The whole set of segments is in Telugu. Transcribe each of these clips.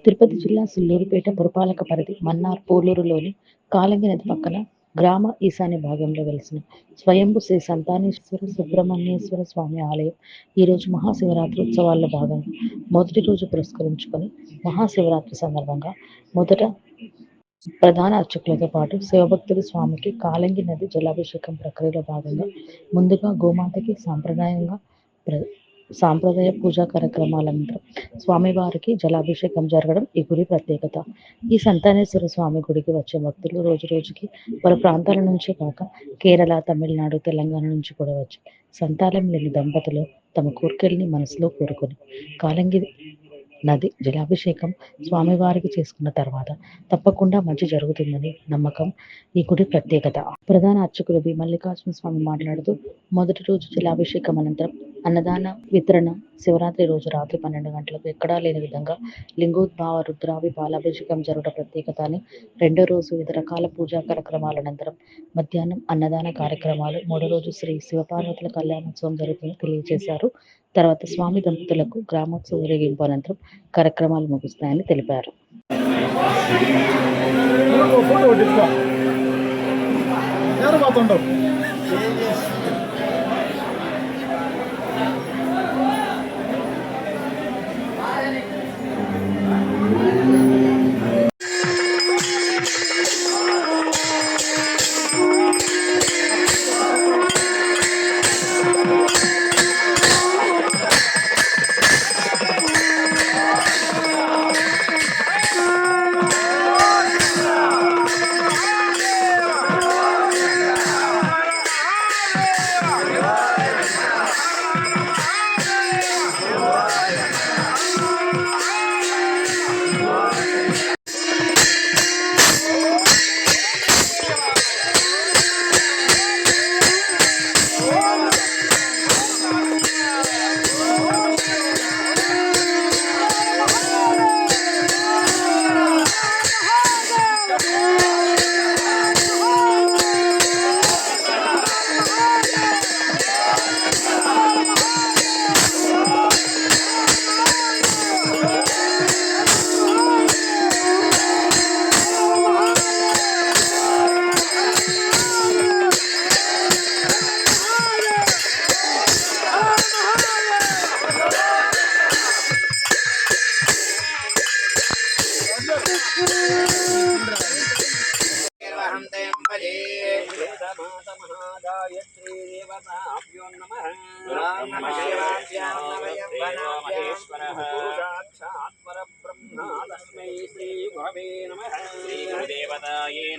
తిరుపతి జిల్లా సుళ్లూరుపేట పురపాలక పరిధి మన్నార్ పోలూరులోని కాలంగి నది పక్కన గ్రామ ఈశాన్య భాగంలో వెలిసిన స్వయంభు శ్రీ సంతానేశ్వర సుబ్రహ్మణ్యేశ్వర స్వామి ఆలయం ఈరోజు మహాశివరాత్రి ఉత్సవాల్లో భాగంగా మొదటి రోజు పురస్కరించుకొని మహాశివరాత్రి సందర్భంగా మొదట ప్రధాన అర్చకులతో పాటు శివభక్తులు స్వామికి కాలంగి నది జలాభిషేకం ప్రక్రియలో భాగంగా ముందుగా గోమాతకి సాంప్రదాయ పూజా కార్యక్రమాల అనంతరం స్వామివారికి జలాభిషేకం జరగడం ఈ గుడి ప్రత్యేకత. ఈ సంతానేశ్వర స్వామి గుడికి వచ్చే భక్తులు రోజు రోజుకి పలు ప్రాంతాల నుంచే కాక కేరళ, తమిళనాడు, తెలంగాణ నుంచి కూడా వచ్చి సంతానం లేని దంపతులు తమ కోరికల్ని మనసులో కోరుకొని కాలంగి నది జలాభిషేకం స్వామివారికి చేసుకున్న తర్వాత తప్పకుండా మంచి జరుగుతుందని నమ్మకం ఈ గుడి ప్రత్యేకత. ప్రధాన అర్చకులు బి మల్లికార్జున స్వామి మాట్లాడుతూ మొదటి రోజు జలాభిషేకం అనంతరం అన్నదాన వితరణ శివరాత్రి రోజు రాత్రి 12 గంటలకు ఎక్కడా లేని విధంగా లింగోద్భవ రుద్రావి పాలాభిషేకం జరగడం ప్రత్యేకత అని, రెండో రోజు వివిధ రకాల పూజా కార్యక్రమాల అనంతరం మధ్యాహ్నం అన్నదాన కార్యక్రమాలు, మూడో రోజు శ్రీ శివపార్వతుల కళ్యాణోత్సవం జరుగుతుందని తెలియజేశారు. తర్వాత స్వామి దంపతులకు గ్రామోత్సవ ఊరేగింపు అనంతరం కార్యక్రమాలు ముగుస్తాయని తెలిపారు.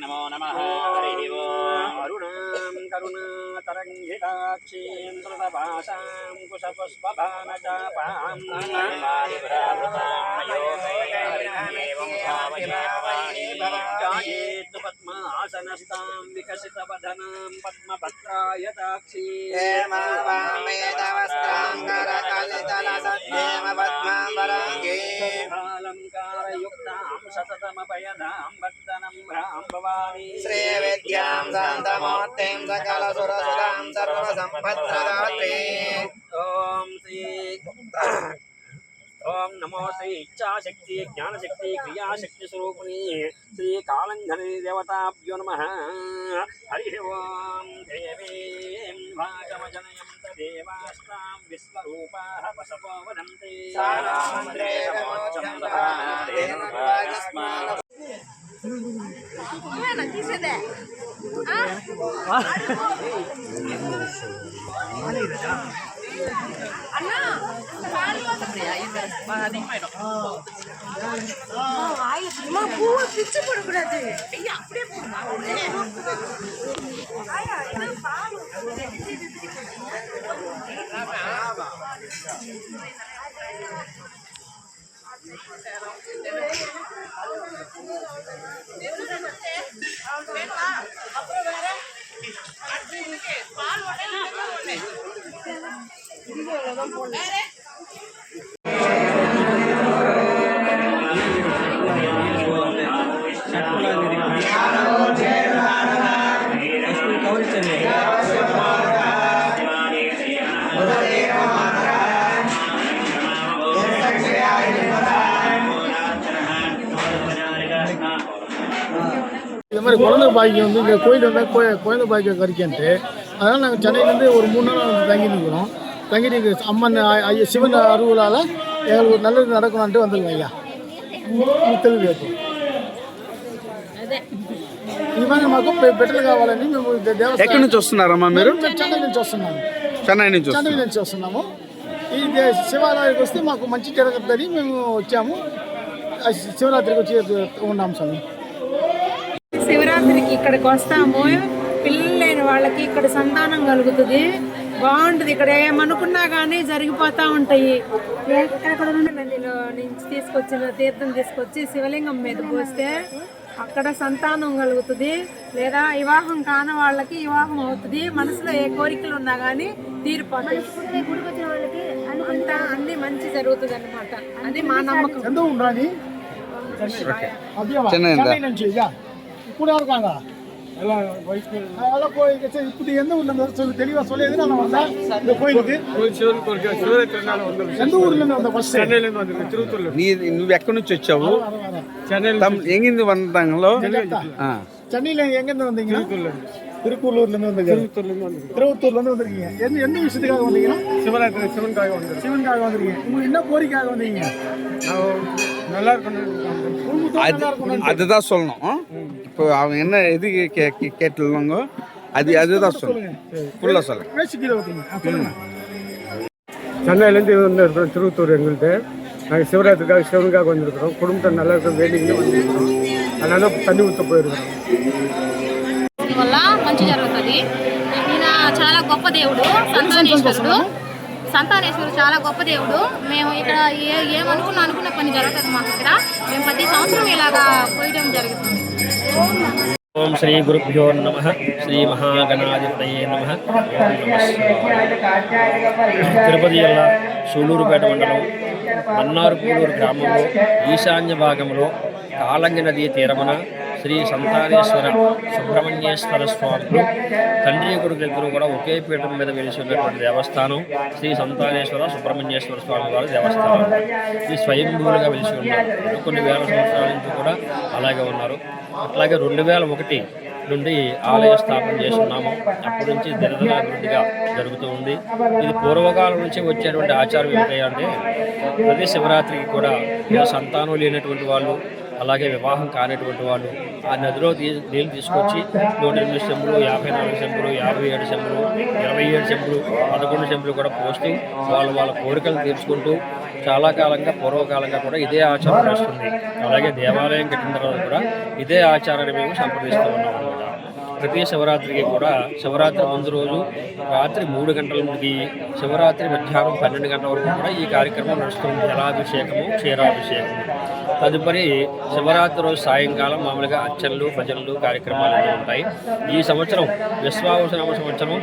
नमो नमः। हरि ओम्। अरुणां करुणातरङ्गिताक्षीन्द्रभासां कुशपुष्पभानचापां ध्यायेत् पद्मासनस्तां विकसितवदनां पद्मपत्रायताक्षी अलङ्कारयुक्तां सततमभयदां भक्तनं भ्रां भवानी श्रीविद्यां शान्तमूर्तिं सकलसुरसुरां सर्वसम्पत्प्रदात्रीं ओम नमो श्री इच्छाशक्ति ज्ञानशक्ति क्रियाशक्ति स्वरूपिणी श्री कालंघनी देवताभ्यो नमः। हरि ओम। देवीं भागमजनयन्त देवास्तां विश्वरूपाः पशवो वदन्ति सारामन्त्रे नमोऽचं दधानादेन भागस्मान् பூவை பிச்சு போடக்கூடாது. அப்படியே மாதிரி குழந்தை பாக்கியம் வந்து இங்கே கோயில் வந்தால் குழந்தை பாக்கியம் கறிக்கன்ட்டு அதனால் நாங்கள் சென்னையிலேருந்து ஒரு 3 நாள் வந்து தங்கி நிற்கிறோம். தங்கி நிற்க அம்மன் சிவன் அருளால் எங்களுக்கு ஒரு நல்லது நடக்கணும்ட்டு வந்துருங்க ஐயா. తెలుగు ఇవన్నీ మాకు పెట్టలు కావాలని మేము ఎక్కడి నుంచి వస్తున్నారమ్మా మీరు? చెన్నై నుంచి వస్తున్నాము. చెన్నై నుంచి వస్తున్నాము. ఈ శివాలయానికి వస్తే మాకు మంచి జరుగుతుందని మేము వచ్చాము. శివరాత్రికి వచ్చి ఉన్నాము స్వామి. శివరాత్రికి ఇక్కడికి వస్తాము. పిల్లలు లేని వాళ్ళకి ఇక్కడ సంతానం కలుగుతుంది. బాగుంటుంది. ఇక్కడ ఏమనుకున్నా కానీ జరిగిపోతూ ఉంటాయి. ఎక్కడ నుండి నదిలో నుంచి తీసుకొచ్చిన తీర్థం తీసుకొచ్చి శివలింగం మీద పోస్తే అక్కడ సంతానం కలుగుతుంది. లేదా వివాహం కాని వాళ్ళకి వివాహం అవుతుంది. మనసులో ఏ కోరికలు ఉన్నా కానీ తీరిపోతాయి. అంతా అన్ని మంచి జరుగుతుంది అన్నమాట. అది మా నమ్మకం. చెన్నై నుంచి ఇప్పుడు இருக்காங்க எல்லாம் கோயிலுக்கு இப்படி எந்த ஊர்ல இருந்து தெளிவா சொல்லியது நான் வந்தேன் இந்த கோயிலுக்கு. எந்த ஊர்ல இருந்து வந்த? ஃபர்ஸ்ட் சென்னையில இருந்து வந்தேன். திருவத்தூர்ல. నువ్వు ఎక్కడి నుంచి వచ్చావు? ఎంగింది వందంలో சென்னையில எங்க இருந்து வந்தீங்க? திருப்பூர்ல இருந்து வந்தீங்க. திருவத்தூர்ல இருந்து வந்திருக்கீங்க. எந்த விஷயத்துக்காக வந்தீங்க? சிவராத்திரி சிவனுக்காக வந்திருக்கீங்க. உங்களுக்கு என்ன கோரிக்கையாக வந்தீங்க? நல்லா இருக்கணும். அதுதான் சொல்லணும். இப்போ அவன் என்ன எது கேட்டுருவாங்க அதுதான் சொல்லணும். ஃபுல்லாக சொல்லுங்க. சென்னையிலேருந்து வந்துருக்கிறோம். திருவத்தூர் எங்கள்கிட்ட நாங்கள் சிவராத்திரிக்காக சிவனுக்காக வந்திருக்கிறோம். குடும்பத்தை நல்லா இருக்க வேண்டிங்க வந்துருக்கிறோம். அதனால தண்ணி ஊற்ற போயிருக்கிறோம். వల్ల మంచి జరుగుతుంది. ఈయన చాలా గొప్ప దేవుడు, సంతానేశ్వరుడు. సంతానేశ్వరుడు చాలా గొప్ప దేవుడు. మేము ఇక్కడ అనుకున్న పని జరుగుతుంది మాకు ఇక్కడ. మేము ప్రతి సంవత్సరం ఇలాగా పోయడం జరుగుతుంది. ఓం శ్రీ గురుభ్యో నమః. శ్రీ మహాగణాధిపతయే నమః. తిరుపతి జిల్లా సూళ్ళూరుపేట మండలం మన్నారుపూడూరు గ్రామంలో ఈశాన్య భాగంలో కాలంగి నదీ తీరమున శ్రీ సంతానేశ్వర సుబ్రహ్మణ్యేశ్వర స్వాములు తండ్రి కొడుకులిద్దరూ కూడా ఒకే పీఠం మీద వెలిసి ఉన్నటువంటి దేవస్థానం శ్రీ సంతానేశ్వర సుబ్రహ్మణ్యేశ్వర స్వామి వారి దేవస్థానం. ఇది స్వయంభూలుగా వెలిసి ఉన్నారు. కొన్ని వేల సంవత్సరాల నుంచి కూడా అలాగే ఉన్నారు. అట్లాగే 2001 నుండి ఆలయ స్థాపన చేస్తున్నాము. అప్పటి నుంచి దినదినాభివృద్ధిగా జరుగుతూ ఉంది. ఇది పూర్వకాలం నుంచి వచ్చేటువంటి ఆచారం ఏంటంటే ప్రతి శివరాత్రికి కూడా సంతానం లేనటువంటి వాళ్ళు, అలాగే వివాహం కానిటువంటి వాళ్ళు ఆ నదిలో నీళ్ళు తీసుకొచ్చి 108 చెంబులు, 54 చెంబులు, 57 చెంబులు, 27 చెంబులు, 11 చెంబులు కూడా పోస్తూ వాళ్ళ కోరికలు తీర్చుకుంటూ చాలా కాలంగా పూర్వకాలంగా కూడా ఇదే ఆచారం వస్తుంది. అలాగే దేవాలయం కట్టిన తర్వాత కూడా ఇదే ఆచారాన్ని మేము సంప్రదిస్తూ ఉన్నాం అన్నమాట. ప్రతి శివరాత్రికి కూడా శివరాత్రి ముందు రోజు రాత్రి 3 గంటల నుండి శివరాత్రి మధ్యాహ్నం 12 గంటల వరకు కూడా ఈ కార్యక్రమం నడుస్తుంది. జలాభిషేకము, క్షీరాభిషేకము. తదుపరి శివరాత్రి రోజు సాయంకాలం మామూలుగా అర్చనలు, భజనలు కార్యక్రమాలు ఉంటాయి. ఈ సంవత్సరం విశ్వావసనామ సంవత్సరం,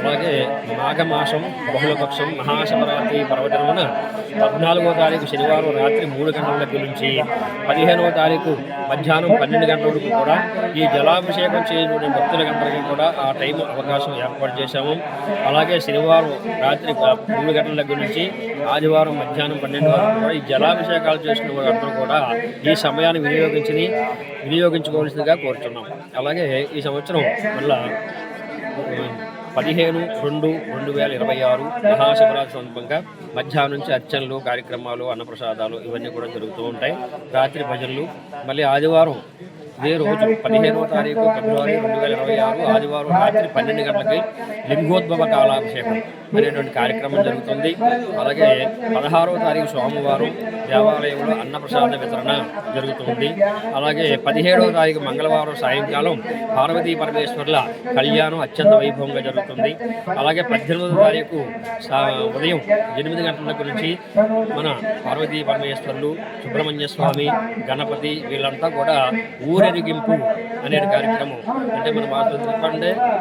అలాగే మాఘమాసం బహుళపక్షం మహాశివరాత్రి పర్వదినమున 14వ తారీఖు శనివారం రాత్రి 3 గంటల దగ్గర నుంచి 15వ తారీఖు మధ్యాహ్నం 12 గంటల వరకు కూడా ఈ జలాభిషేకం చేయబడిన భక్తులందరికీ కూడా ఆ టైం అవకాశం ఏర్పాటు చేశాము. అలాగే శనివారం రాత్రి 3 గంటల దగ్గర నుంచి ఆదివారం మధ్యాహ్నం 12 వరకు కూడా ఈ జలాభిషేకాలు చేసిన వాళ్ళందరూ కూడా ఈ సమయాన్ని వినియోగించుకోవాల్సిందిగా కోరుతున్నాం. అలాగే ఈ సంవత్సరం మళ్ళా 15/2/2026 మహాశివరాత్రి సందర్భంగా మధ్యాహ్నం నుంచి అర్చనలు, కార్యక్రమాలు, అన్నప్రసాదాలు ఇవన్నీ కూడా జరుగుతూ ఉంటాయి. రాత్రి భజనలు. మళ్ళీ ఆదివారం ఇదే రోజు 15వ తారీఖు ఫిబ్రవరి 2026 ఆదివారం రాత్రి 12 గంటలకి లింగోద్భవ కాలాభిషేకం అనేటువంటి కార్యక్రమం జరుగుతుంది. అలాగే 16వ తారీఖు సోమవారం దేవాలయంలో అన్నప్రసాద వితరణ జరుగుతుంది. అలాగే 17వ తారీఖు మంగళవారం సాయంకాలం పార్వతీ పరమేశ్వర్ల కళ్యాణం అత్యంత వైభవంగా జరుగుతుంది. అలాగే 18వ తారీఖు ఉదయం 8 గంటల దగ్గర నుంచి మన పార్వతీ పరమేశ్వర్లు, సుబ్రహ్మణ్య స్వామి, గణపతి వీళ్ళంతా కూడా ఊరేగింపు అనే కార్యక్రమం అంటే మన భాషలో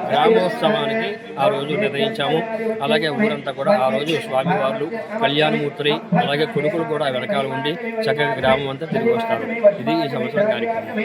గ్రామోత్సవానికి ఆ రోజు నిర్ణయించాము. అలాగే ఊరంతా కూడా ఆ రోజు స్వామివార్లు, కళ్యాణమూర్తులై అలాగే కొడుకులు కూడా వెనకాల ఉండి చక్కగా గ్రామం అంతా తిరిగి వస్తారు. ఇది ఈ సంవత్సరం కార్యక్రమం.